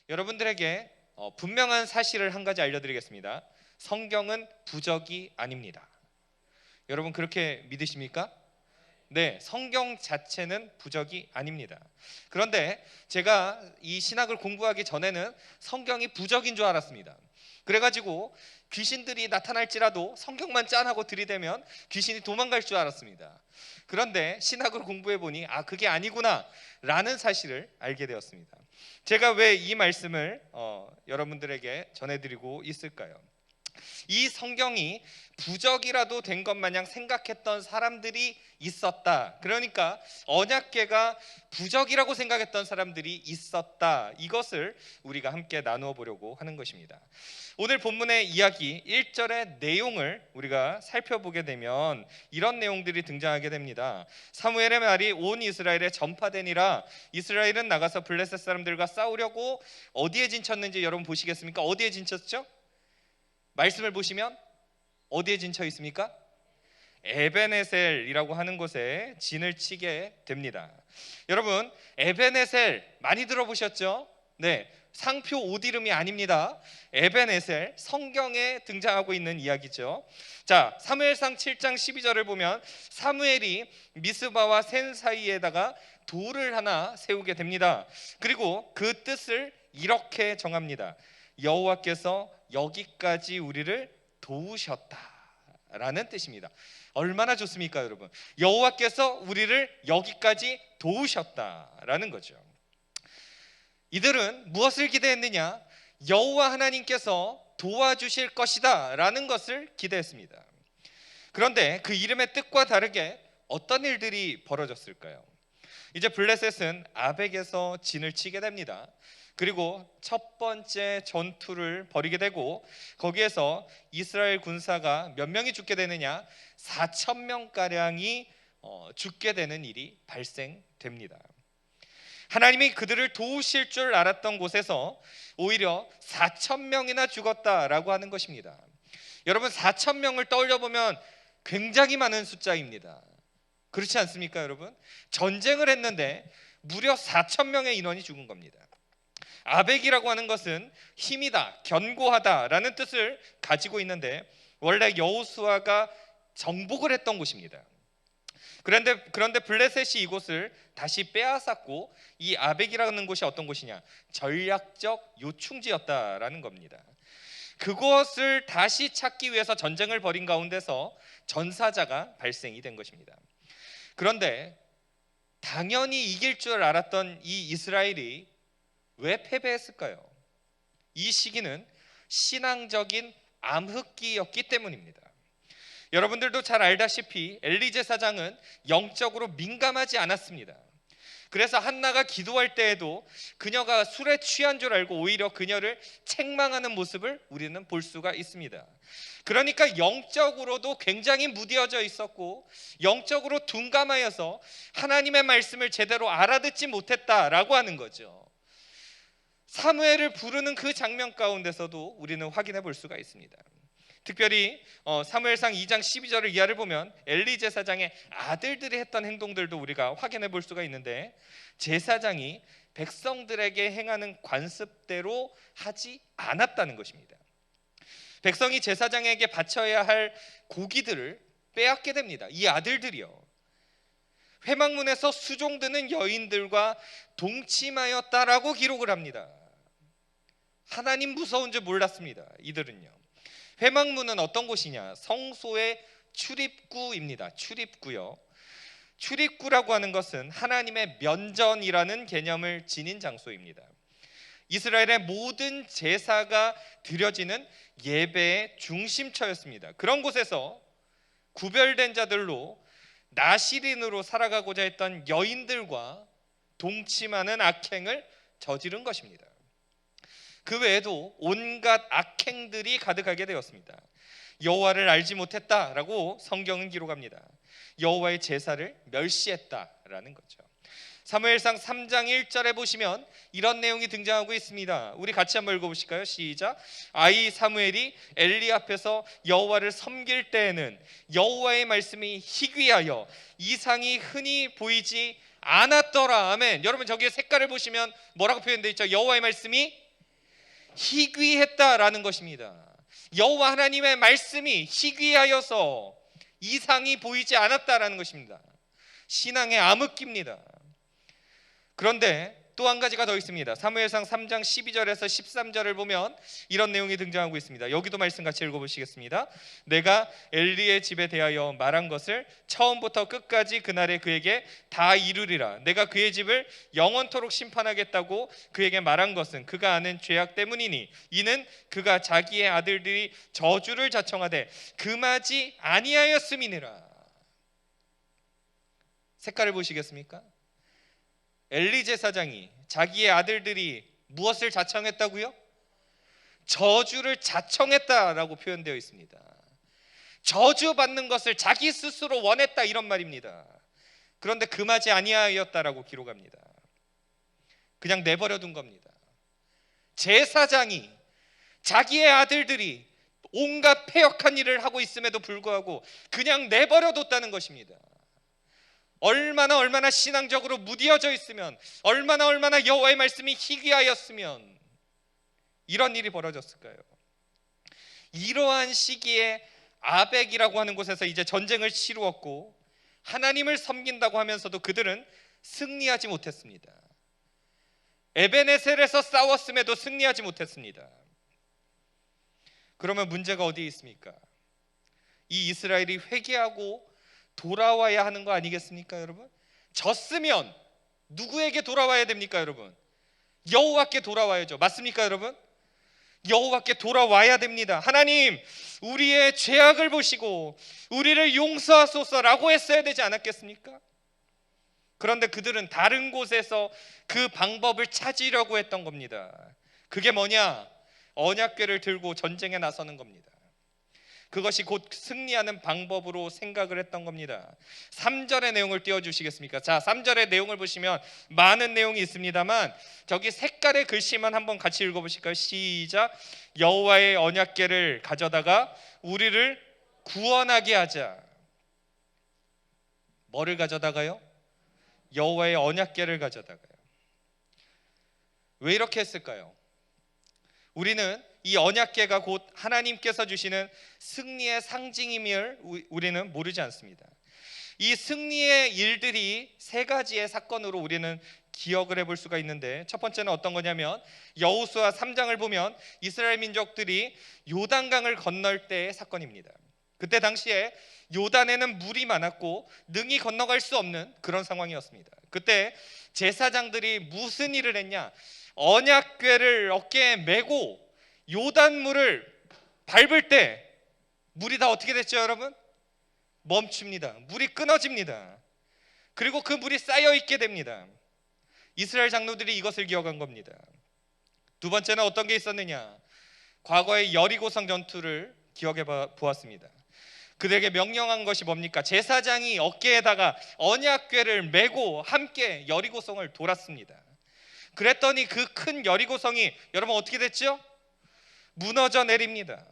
여러분들에게 분명한 사실을 한 가지 알려드리겠습니다. 성경은 부적이 아닙니다. 여러분 그렇게 믿으십니까? 네, 성경 자체는 부적이 아닙니다. 그런데 제가 이 신학을 공부하기 전에는 성경이 부적인 줄 알았습니다. 그래가지고 귀신들이 나타날지라도 성경만 짠하고 들이대면 귀신이 도망갈 줄 알았습니다. 그런데 신학을 공부해 보니 그게 아니구나 라는 사실을 알게 되었습니다. 제가 왜 이 말씀을 여러분들에게 전해드리고 있을까요? 이 성경이 부적이라도 된 것 마냥 생각했던 사람들이 있었다. 그러니까 언약궤가 부적이라고 생각했던 사람들이 있었다. 이것을 우리가 함께 나누어 보려고 하는 것입니다. 오늘 본문의 이야기 1절의 내용을 우리가 살펴보게 되면 이런 내용들이 등장하게 됩니다. 사무엘의 말이 온 이스라엘에 전파되니라. 이스라엘은 나가서 블레셋 사람들과 싸우려고 어디에 진쳤는지 여러분 보시겠습니까? 어디에 진쳤죠? 말씀을 보시면 어디에 진쳐 있습니까? 에베네셀이라고 하는 곳에 진을 치게 됩니다. 여러분 에베네셀 많이 들어보셨죠? 네, 상표 옷 이름이 아닙니다. 에베네셀, 성경에 등장하고 있는 이야기죠. 자, 사무엘상 7장 12절을 보면 사무엘이 미스바와 센 사이에다가 돌을 하나 세우게 됩니다. 그리고 그 뜻을 이렇게 정합니다. 여호와께서 여기까지 우리를 도우셨다라는 뜻입니다. 얼마나 좋습니까, 여러분? 여호와께서 우리를 여기까지 도우셨다라는 거죠. 이들은 무엇을 기대했느냐? 여호와 하나님께서 도와주실 것이다 라는 것을 기대했습니다. 그런데 그 이름의 뜻과 다르게 어떤 일들이 벌어졌을까요? 이제 블레셋은 아벡에서 진을 치게 됩니다. 그리고 첫 번째 전투를 벌이게 되고 거기에서 이스라엘 군사가 몇 명이 죽게 되느냐? 4,000명가량이 죽게 되는 일이 발생됩니다. 하나님이 그들을 도우실 줄 알았던 곳에서 오히려 4,000명이나 죽었다라고 하는 것입니다. 여러분 4,000명을 떠올려 보면 굉장히 많은 숫자입니다. 그렇지 않습니까, 여러분? 전쟁을 했는데 무려 4,000명의 인원이 죽은 겁니다. 아벡이라고 하는 것은 힘이다, 견고하다라는 뜻을 가지고 있는데 원래 여호수아가 정복을 했던 곳입니다. 그런데 블레셋이 이곳을 다시 빼앗았고 이 아벡이라는 곳이 어떤 곳이냐? 전략적 요충지였다라는 겁니다. 그것을 다시 찾기 위해서 전쟁을 벌인 가운데서 전사자가 발생이 된 것입니다. 그런데 당연히 이길 줄 알았던 이 이스라엘이 왜 패배했을까요? 이 시기는 신앙적인 암흑기였기 때문입니다. 여러분들도 잘 알다시피 엘리 제사장은 영적으로 민감하지 않았습니다. 그래서 한나가 기도할 때에도 그녀가 술에 취한 줄 알고 오히려 그녀를 책망하는 모습을 우리는 볼 수가 있습니다. 그러니까 영적으로도 굉장히 무뎌져 있었고 영적으로 둔감하여서 하나님의 말씀을 제대로 알아듣지 못했다라고 하는 거죠. 사무엘을 부르는 그 장면 가운데서도 우리는 확인해 볼 수가 있습니다. 특별히 사무엘상 2장 12절을 이하를 보면 엘리 제사장의 아들들이 했던 행동들도 우리가 확인해 볼 수가 있는데 제사장이 백성들에게 행하는 관습대로 하지 않았다는 것입니다. 백성이 제사장에게 바쳐야 할 고기들을 빼앗게 됩니다. 이 아들들이요. 회막문에서 수종드는 여인들과 동침하였다라고 기록을 합니다. 하나님 무서운 줄 몰랐습니다. 이들은요. 회막문은 어떤 곳이냐? 성소의 출입구입니다. 출입구요. 출입구라고 하는 것은 하나님의 면전이라는 개념을 지닌 장소입니다. 이스라엘의 모든 제사가 드려지는 예배의 중심처였습니다. 그런 곳에서 구별된 자들로 나시린으로 살아가고자 했던 여인들과 동침하는 악행을 저지른 것입니다. 그 외에도 온갖 악행들이 가득하게 되었습니다. 여호와를 알지 못했다라고 성경은 기록합니다. 여호와의 제사를 멸시했다라는 거죠. 사무엘상 3장 1절에 보시면 이런 내용이 등장하고 있습니다. 우리 같이 한번 읽어보실까요? 시작. 아이 사무엘이 엘리 앞에서 여호와를 섬길 때에는 여호와의 말씀이 희귀하여 이상이 흔히 보이지 않았더라. 아멘. 여러분 저기에 색깔을 보시면 뭐라고 표현되어 있죠? 여호와의 말씀이 희귀했다라는 것입니다. 여호와 하나님의 말씀이 희귀하여서 이상이 보이지 않았다라는 것입니다. 신앙의 암흑기입니다. 그런데 또 한 가지가 더 있습니다. 사무엘상 3장 12절에서 13절을 보면 이런 내용이 등장하고 있습니다. 여기도 말씀 같이 읽어보시겠습니다. 내가 엘리의 집에 대하여 말한 것을 처음부터 끝까지 그날에 그에게 다 이루리라. 내가 그의 집을 영원토록 심판하겠다고 그에게 말한 것은 그가 아는 죄악 때문이니 이는 그가 자기의 아들들이 저주를 자청하되 금하지 아니하였음이니라. 색깔을 보시겠습니까? 엘리 제사장이 자기의 아들들이 무엇을 자청했다고요? 저주를 자청했다라고 표현되어 있습니다. 저주받는 것을 자기 스스로 원했다, 이런 말입니다. 그런데 금하지 아니하였다라고 기록합니다. 그냥 내버려 둔 겁니다. 제사장이 자기의 아들들이 온갖 패역한 일을 하고 있음에도 불구하고 그냥 내버려 뒀다는 것입니다. 얼마나 신앙적으로 무뎌져 있으면, 얼마나 여호와의 말씀이 희귀하였으면 이런 일이 벌어졌을까요? 이러한 시기에 아벡이라고 하는 곳에서 이제 전쟁을 치루었고 하나님을 섬긴다고 하면서도 그들은 승리하지 못했습니다. 에베네셀에서 싸웠음에도 승리하지 못했습니다. 그러면 문제가 어디에 있습니까? 이 이스라엘이 회개하고 돌아와야 하는 거 아니겠습니까, 여러분? 졌으면 누구에게 돌아와야 됩니까, 여러분? 여호와께 돌아와야죠. 맞습니까, 여러분? 여호와께 돌아와야 됩니다. 하나님, 우리의 죄악을 보시고 우리를 용서하소서라고 했어야 되지 않았겠습니까? 그런데 그들은 다른 곳에서 그 방법을 찾으려고 했던 겁니다. 그게 뭐냐? 언약궤를 들고 전쟁에 나서는 겁니다. 그것이 곧 승리하는 방법으로 생각을 했던 겁니다. 3절의 내용을 띄워주시겠습니까? 자, 3절의 내용을 보시면 많은 내용이 있습니다만 저기 색깔의 글씨만 한번 같이 읽어보실까요? 시작. 여호와의 언약궤를 가져다가 우리를 구원하게 하자. 뭐를 가져다가요? 여호와의 언약궤를 가져다가요. 왜 이렇게 했을까요? 우리는 이 언약궤가 곧 하나님께서 주시는 승리의 상징임을 우리는 모르지 않습니다. 이 승리의 일들이 세 가지의 사건으로 우리는 기억을 해볼 수가 있는데, 첫 번째는 어떤 거냐면 여호수아 3장을 보면 이스라엘 민족들이 요단강을 건널 때의 사건입니다. 그때 당시에 요단에는 물이 많았고 능히 건너갈 수 없는 그런 상황이었습니다. 그때 제사장들이 무슨 일을 했냐? 언약궤를 어깨에 메고 요단물을 밟을 때 물이 다 어떻게 됐죠, 여러분? 멈춥니다. 물이 끊어집니다. 그리고 그 물이 쌓여 있게 됩니다. 이스라엘 장로들이 이것을 기억한 겁니다. 두 번째는 어떤 게 있었느냐? 과거의 여리고성 전투를 기억해 보았습니다. 그들에게 명령한 것이 뭡니까? 제사장이 어깨에다가 언약궤를 메고 함께 여리고성을 돌았습니다. 그랬더니 그 큰 여리고성이 여러분 어떻게 됐죠? 무너져 내립니다.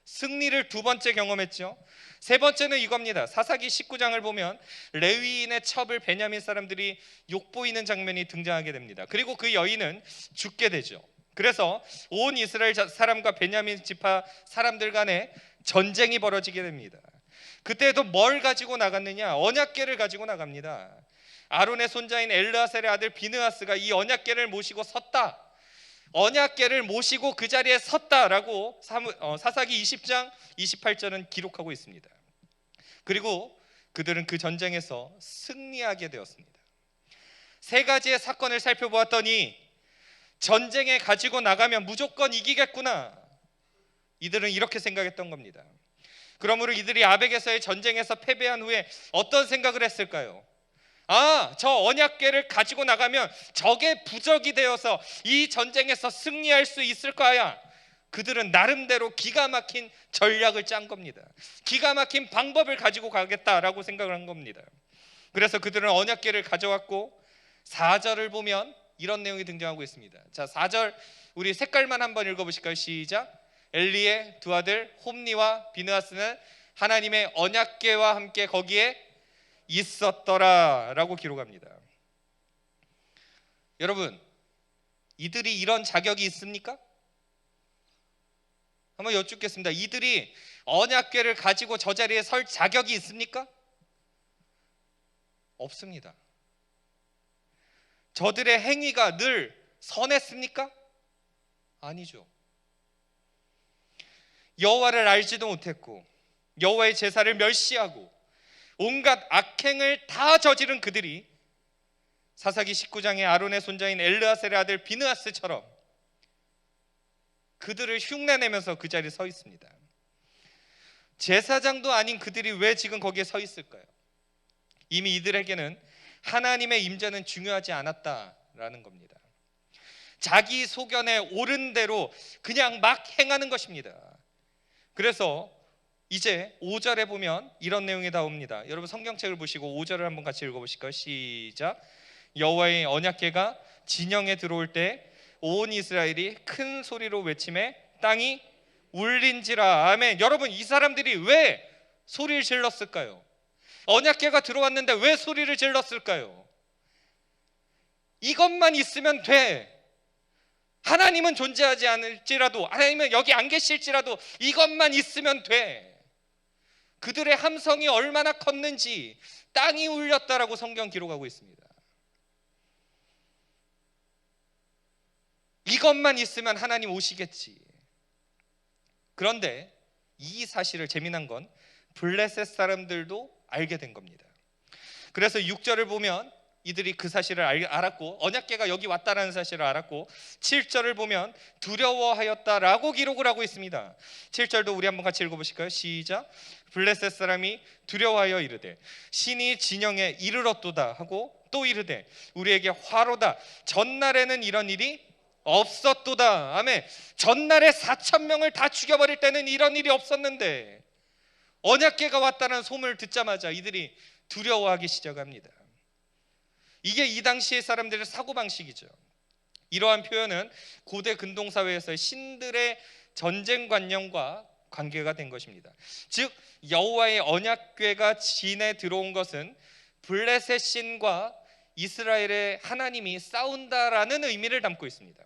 승리를 두 번째 경험했죠. 세 번째는 이겁니다. 사사기 19장을 보면 레위인의 첩을 베냐민 사람들이 욕보이는 장면이 등장하게 됩니다. 그리고 그 여인은 죽게 되죠. 그래서 온 이스라엘 사람과 베냐민 지파 사람들 간에 전쟁이 벌어지게 됩니다. 그때도 뭘 가지고 나갔느냐? 언약궤를 가지고 나갑니다. 아론의 손자인 엘르아셀의 아들 비느하스가 이 언약궤를 모시고 섰다. 언약궤를 모시고 그 자리에 섰다라고 사사기 20장 28절은 기록하고 있습니다. 그리고 그들은 그 전쟁에서 승리하게 되었습니다. 세 가지의 사건을 살펴보았더니 전쟁에 가지고 나가면 무조건 이기겠구나, 이들은 이렇게 생각했던 겁니다. 그러므로 이들이 아벡에서의 전쟁에서 패배한 후에 어떤 생각을 했을까요? 저 언약궤를 가지고 나가면 적의 부적이 되어서 이 전쟁에서 승리할 수 있을 거야. 그들은 나름대로 기가 막힌 전략을 짠 겁니다. 기가 막힌 방법을 가지고 가겠다라고 생각을 한 겁니다. 그래서 그들은 언약궤를 가져왔고 4절을 보면 이런 내용이 등장하고 있습니다. 자, 4절 우리 색깔만 한번 읽어보실까요? 시작. 엘리의 두 아들 홈니와 비느하스는 하나님의 언약궤와 함께 거기에 있었더라라고 기록합니다. 여러분, 이들이 이런 자격이 있습니까? 한번 여쭙겠습니다. 이들이 언약궤를 가지고 저 자리에 설 자격이 있습니까? 없습니다. 저들의 행위가 늘 선했습니까? 아니죠. 여호와를 알지도 못했고 여호와의 제사를 멸시하고 온갖 악행을 다 저지른 그들이 사사기 19장의 아론의 손자인 엘르아셀의 아들 비느하스처럼 그들을 흉내내면서 그 자리에 서 있습니다. 제사장도 아닌 그들이 왜 지금 거기에 서 있을까요? 이미 이들에게는 하나님의 임재는 중요하지 않았다라는 겁니다. 자기 소견에 옳은 대로 그냥 막 행하는 것입니다. 그래서 이제 5절에 보면 이런 내용이 나옵니다. 여러분 성경책을 보시고 5절을 한번 같이 읽어보실까요? 시작. 여호와의 언약궤가 진영에 들어올 때 온 이스라엘이 큰 소리로 외치매 땅이 울린지라. 아멘. 여러분 이 사람들이 왜 소리를 질렀을까요? 언약궤가 들어왔는데 왜 소리를 질렀을까요? 이것만 있으면 돼. 하나님은 존재하지 않을지라도, 하나님은 여기 안 계실지라도 이것만 있으면 돼. 그들의 함성이 얼마나 컸는지 땅이 울렸다라고 성경 기록하고 있습니다. 이것만 있으면 하나님 오시겠지. 그런데 이 사실을, 재미난 건 블레셋 사람들도 알게 된 겁니다. 그래서 6절을 보면 이들이 그 사실을 알았고 언약궤가 여기 왔다라는 사실을 알았고 7절을 보면 두려워하였다라고 기록을 하고 있습니다. 7절도 우리 한번 같이 읽어보실까요? 시작. 블레셋 사람이 두려워하여 이르되 신이 진영에 이르렀도다 하고 또 이르되 우리에게 화로다. 전날에는 이런 일이 없었도다. 아멘. 전날에 4,000명을 다 죽여버릴 때는 이런 일이 없었는데 언약궤가 왔다는 소문을 듣자마자 이들이 두려워하기 시작합니다. 이게 이 당시의 사람들의 사고방식이죠. 이러한 표현은 고대 근동사회에서의 신들의 전쟁관념과 관계가 된 것입니다. 즉 여호와의 언약궤가 진에 들어온 것은 블레셋 신과 이스라엘의 하나님이 싸운다라는 의미를 담고 있습니다.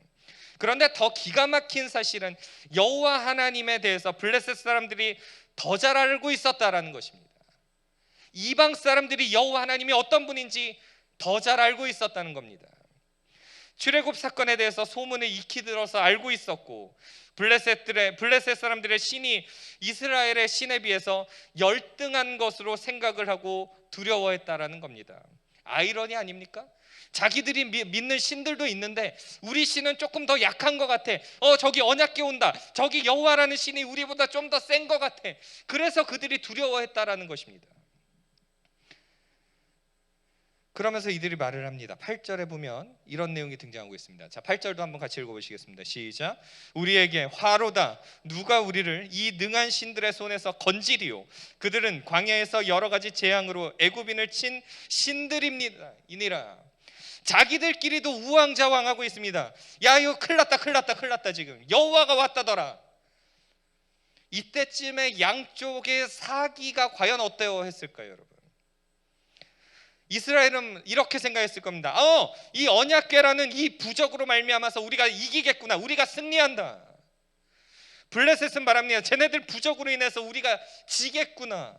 그런데 더 기가 막힌 사실은 여호와 하나님에 대해서 블레셋 사람들이 더 잘 알고 있었다라는 것입니다. 이방 사람들이 여호와 하나님이 어떤 분인지 더 잘 알고 있었다는 겁니다. 출애굽 사건에 대해서 소문을 익히 들어서 알고 있었고 블레셋 사람들의 신이 이스라엘의 신에 비해서 열등한 것으로 생각을 하고 두려워했다라는 겁니다. 아이러니 아닙니까? 자기들이 믿는 신들도 있는데 우리 신은 조금 더 약한 것 같아. 저기 언약궤 온다. 저기 여호와라는 신이 우리보다 좀 더 센 것 같아. 그래서 그들이 두려워했다라는 것입니다. 그러면서 이들이 말을 합니다. 8절에 보면 이런 내용이 등장하고 있습니다. 자, 8절도 한번 같이 읽어보시겠습니다. 시작. 우리에게 화로다. 누가 우리를 이 능한 신들의 손에서 건지리요. 그들은 광야에서 여러 가지 재앙으로 애굽인을 친 신들입니다. 이니라. 자기들끼리도 우왕좌왕하고 있습니다. 야, 이거 큰일 났다 지금. 여호와가 왔다더라. 이때쯤에 양쪽의 사기가 과연 어때요 했을까요, 여러분? 이스라엘은 이렇게 생각했을 겁니다. 이 언약궤라는 이 부적으로 말미암아서 우리가 이기겠구나. 우리가 승리한다. 블레셋은 말합니다. 쟤네들 부적으로 인해서 우리가 지겠구나.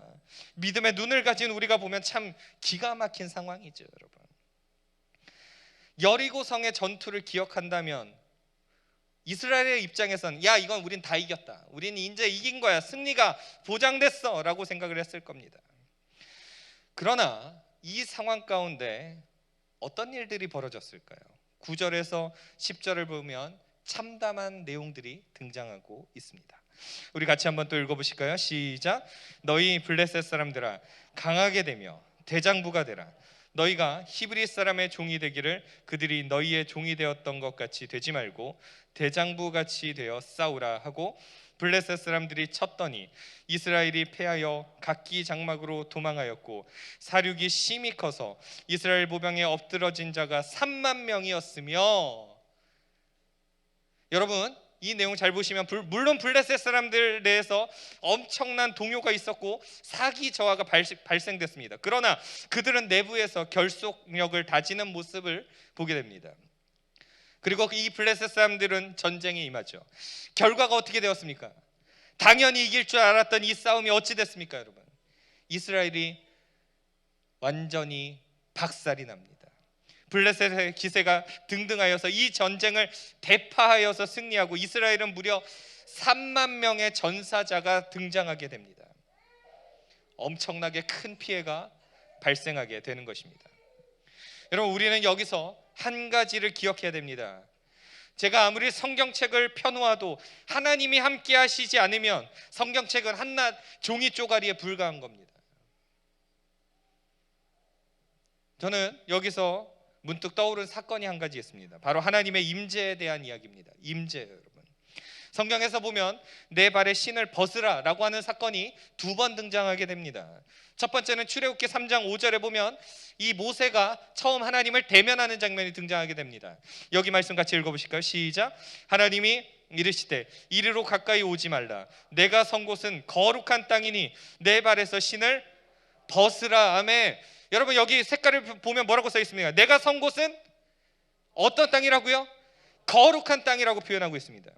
믿음의 눈을 가진 우리가 보면 참 기가 막힌 상황이죠, 여러분. 여리고성의 전투를 기억한다면 이스라엘의 입장에선 야, 이건 우린 다 이겼다. 우린 이제 이긴 거야. 승리가 보장됐어 라고 생각을 했을 겁니다. 그러나 이 상황 가운데 어떤 일들이 벌어졌을까요? 9절에서 10절을 보면 참담한 내용들이 등장하고 있습니다. 우리 같이 한번 또 읽어보실까요? 시작. 너희 블레셋 사람들아 강하게 되며 대장부가 되라. 너희가 히브리 사람의 종이 되기를 그들이 너희의 종이 되었던 것 같이 되지 말고 대장부같이 되어 싸우라 하고 블레셋 사람들이 쳤더니 이스라엘이 패하여 각기 장막으로 도망하였고 사륙이 심히 커서 이스라엘 보병에 엎드러진 자가 3만 명이었으며. 여러분 이 내용 잘 보시면 물론 블레셋 사람들 내에서 엄청난 동요가 있었고 사기 저하가 발생됐습니다. 그러나 그들은 내부에서 결속력을 다지는 모습을 보게 됩니다. 그리고 이 블레셋 사람들은 전쟁에 임하죠. 결과가 어떻게 되었습니까? 당연히 이길 줄 알았던 이 싸움이 어찌 됐습니까, 여러분? 이스라엘이 완전히 박살이 납니다. 블레셋의 기세가 등등하여서 이 전쟁을 대파하여서 승리하고 이스라엘은 무려 3만 명의 전사자가 등장하게 됩니다. 엄청나게 큰 피해가 발생하게 되는 것입니다. 여러분, 우리는 여기서 한 가지를 기억해야 됩니다. 제가 아무리 성경책을 펴놓아도 하나님이 함께 하시지 않으면 성경책은 한낱 종이 쪼가리에 불과한 겁니다. 저는 여기서 문득 떠오른 사건이 한 가지 있습니다. 바로 하나님의 임재에 대한 이야기입니다. 임재, 여러분. 성경에서 보면 내 발에 신을 벗으라 라고 하는 사건이 2번 등장하게 됩니다. 첫 번째는 출애굽기 3장 5절에 보면 이 모세가 처음 하나님을 대면하는 장면이 등장하게 됩니다. 여기 말씀 같이 읽어보실까요? 시작. 하나님이 이르시되 이리로 가까이 오지 말라. 내가 선 곳은 거룩한 땅이니 내 발에서 신을 벗으라. 아멘. 여러분, 여기 색깔을 보면 뭐라고 써 있습니까? 내가 선 곳은 어떤 땅이라고요? 거룩한 땅이라고 표현하고 있습니다.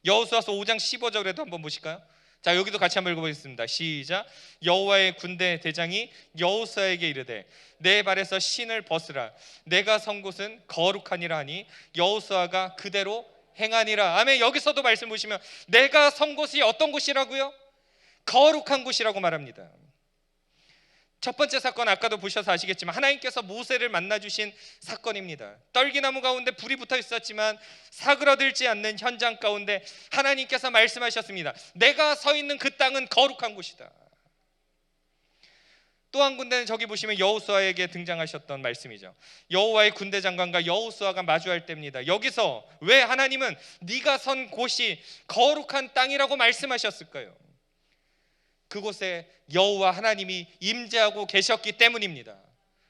여호수아서 5장 15절에도 한번 보실까요? 자, 여기도 같이 한번 읽어보겠습니다. 시작. 여호와의 군대 대장이 여호수아에게 이르되 내 발에서 신을 벗으라. 내가 선 곳은 거룩하니라 하니 여호수아가 그대로 행하니라. 아멘. 여기서도 말씀 보시면 내가 선 곳이 어떤 곳이라고요? 거룩한 곳이라고 말합니다. 첫 번째 사건, 아까도 보셔서 아시겠지만 하나님께서 모세를 만나주신 사건입니다. 떨기나무 가운데 불이 붙어 있었지만 사그러들지 않는 현장 가운데 하나님께서 말씀하셨습니다. 내가 서 있는 그 땅은 거룩한 곳이다. 또 한 군데는 저기 보시면 여호수아에게 등장하셨던 말씀이죠. 여호와의 군대 장관과 여호수아가 마주할 때입니다. 여기서 왜 하나님은 네가 선 곳이 거룩한 땅이라고 말씀하셨을까요? 그곳에 여호와 하나님이 임재하고 계셨기 때문입니다.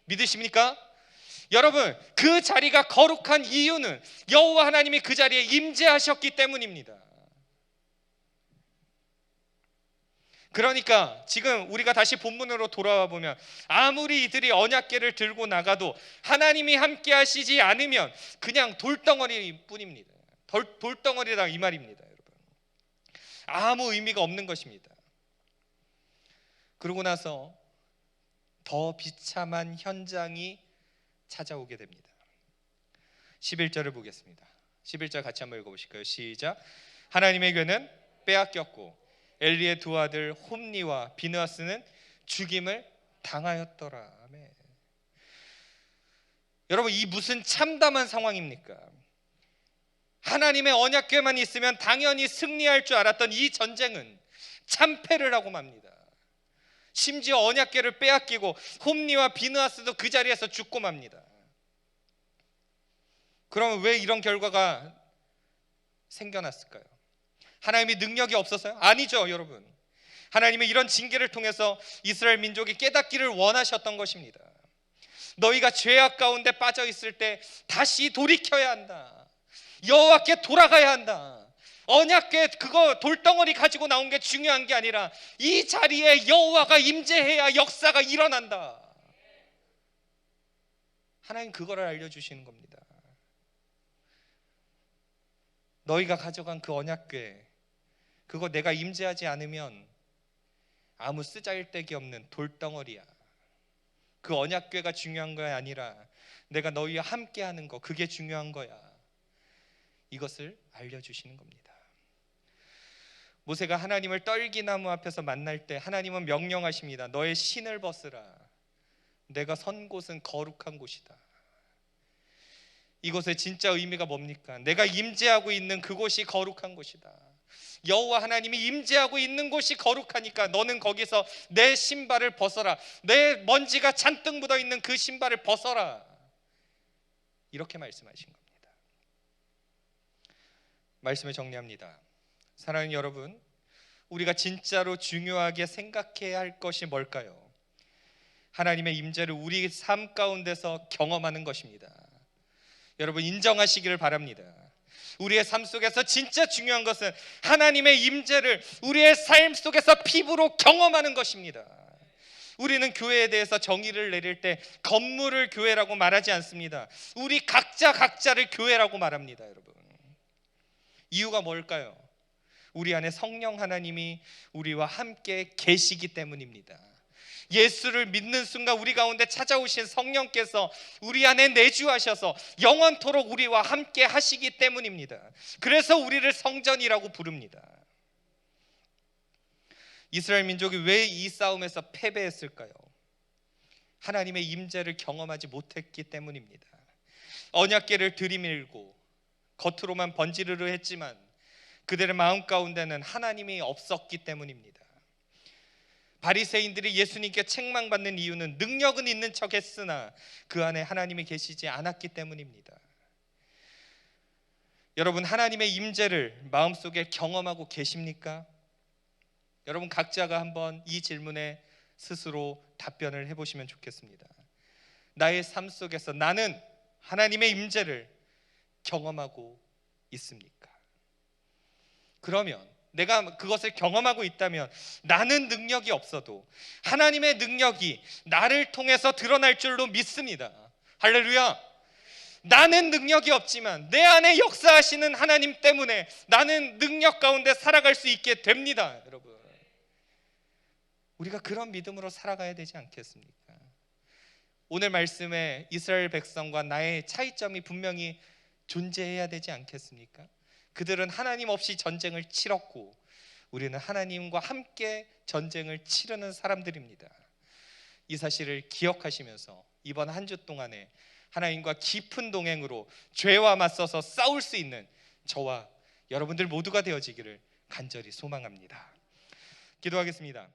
믿으십니까? 여러분, 그 자리가 거룩한 이유는 여호와 하나님이 그 자리에 임재하셨기 때문입니다. 그러니까 지금 우리가 다시 본문으로 돌아와 보면 아무리 이들이 언약궤를 들고 나가도 하나님이 함께 하시지 않으면 그냥 돌덩어리 뿐입니다. 돌덩어리다 이 말입니다, 여러분. 아무 의미가 없는 것입니다. 그러고 나서 더 비참한 현장이 찾아오게 됩니다. 11절을 보겠습니다. 11절 같이 한번 읽어보실까요? 시작. 하나님의 궤는 빼앗겼고 엘리의 두 아들 홈니와 비느하스는 죽임을 당하였더라. 아멘. 여러분, 이 무슨 참담한 상황입니까? 하나님의 언약궤만 있으면 당연히 승리할 줄 알았던 이 전쟁은 참패를 하고 맙니다. 심지어 언약궤를 빼앗기고 홈니와 비느하스도 그 자리에서 죽고 맙니다. 그러면 왜 이런 결과가 생겨났을까요? 하나님이 능력이 없어서요? 아니죠, 여러분. 하나님이 이런 징계를 통해서 이스라엘 민족이 깨닫기를 원하셨던 것입니다. 너희가 죄악 가운데 빠져 있을 때 다시 돌이켜야 한다. 여호와께 돌아가야 한다. 언약궤 그거 돌덩어리 가지고 나온 게 중요한 게 아니라 이 자리에 여호와가 임재해야 역사가 일어난다. 하나님 그거를 알려주시는 겁니다. 너희가 가져간 그 언약궤 그거 내가 임재하지 않으면 아무 쓰잘데기 없는 돌덩어리야. 그 언약궤가 중요한 거야 아니라 내가 너희와 함께하는 거 그게 중요한 거야. 이것을 알려주시는 겁니다. 모세가 하나님을 떨기나무 앞에서 만날 때 하나님은 명령하십니다. 너의 신을 벗으라. 내가 선 곳은 거룩한 곳이다. 이곳의 진짜 의미가 뭡니까? 내가 임재하고 있는 그곳이 거룩한 곳이다. 여호와 하나님이 임재하고 있는 곳이 거룩하니까 너는 거기서 내 신발을 벗어라. 내 먼지가 잔뜩 묻어있는 그 신발을 벗어라. 이렇게 말씀하신 겁니다. 말씀을 정리합니다. 사랑하는 여러분, 우리가 진짜로 중요하게 생각해야 할 것이 뭘까요? 하나님의 임재를 우리 삶 가운데서 경험하는 것입니다. 여러분 인정하시기를 바랍니다. 우리의 삶 속에서 진짜 중요한 것은 하나님의 임재를 우리의 삶 속에서 피부로 경험하는 것입니다. 우리는 교회에 대해서 정의를 내릴 때 건물을 교회라고 말하지 않습니다. 우리 각자를 교회라고 말합니다. 여러분, 이유가 뭘까요? 우리 안에 성령 하나님이 우리와 함께 계시기 때문입니다. 예수를 믿는 순간 우리 가운데 찾아오신 성령께서 우리 안에 내주하셔서 영원토록 우리와 함께 하시기 때문입니다. 그래서 우리를 성전이라고 부릅니다. 이스라엘 민족이 왜 이 싸움에서 패배했을까요? 하나님의 임재를 경험하지 못했기 때문입니다. 언약궤를 들이밀고 겉으로만 번지르르 했지만 그들의 마음 가운데는 하나님이 없었기 때문입니다. 바리새인들이 예수님께 책망받는 이유는 능력은 있는 척 했으나 그 안에 하나님이 계시지 않았기 때문입니다. 여러분, 하나님의 임재를 마음속에 경험하고 계십니까? 여러분 각자가 한번 이 질문에 스스로 답변을 해보시면 좋겠습니다. 나의 삶 속에서 나는 하나님의 임재를 경험하고 있습니까? 그러면 내가 그것을 경험하고 있다면 나는 능력이 없어도 하나님의 능력이 나를 통해서 드러날 줄로 믿습니다. 할렐루야. 나는 능력이 없지만 내 안에 역사하시는 하나님 때문에 나는 능력 가운데 살아갈 수 있게 됩니다. 여러분, 우리가 그런 믿음으로 살아가야 되지 않겠습니까? 오늘 말씀에 이스라엘 백성과 나의 차이점이 분명히 존재해야 되지 않겠습니까? 그들은 하나님 없이 전쟁을 치렀고 우리는 하나님과 함께 전쟁을 치르는 사람들입니다. 이 사실을 기억하시면서 이번 한 주 동안에 하나님과 깊은 동행으로 죄와 맞서서 싸울 수 있는 저와 여러분들 모두가 되어지기를 간절히 소망합니다. 기도하겠습니다.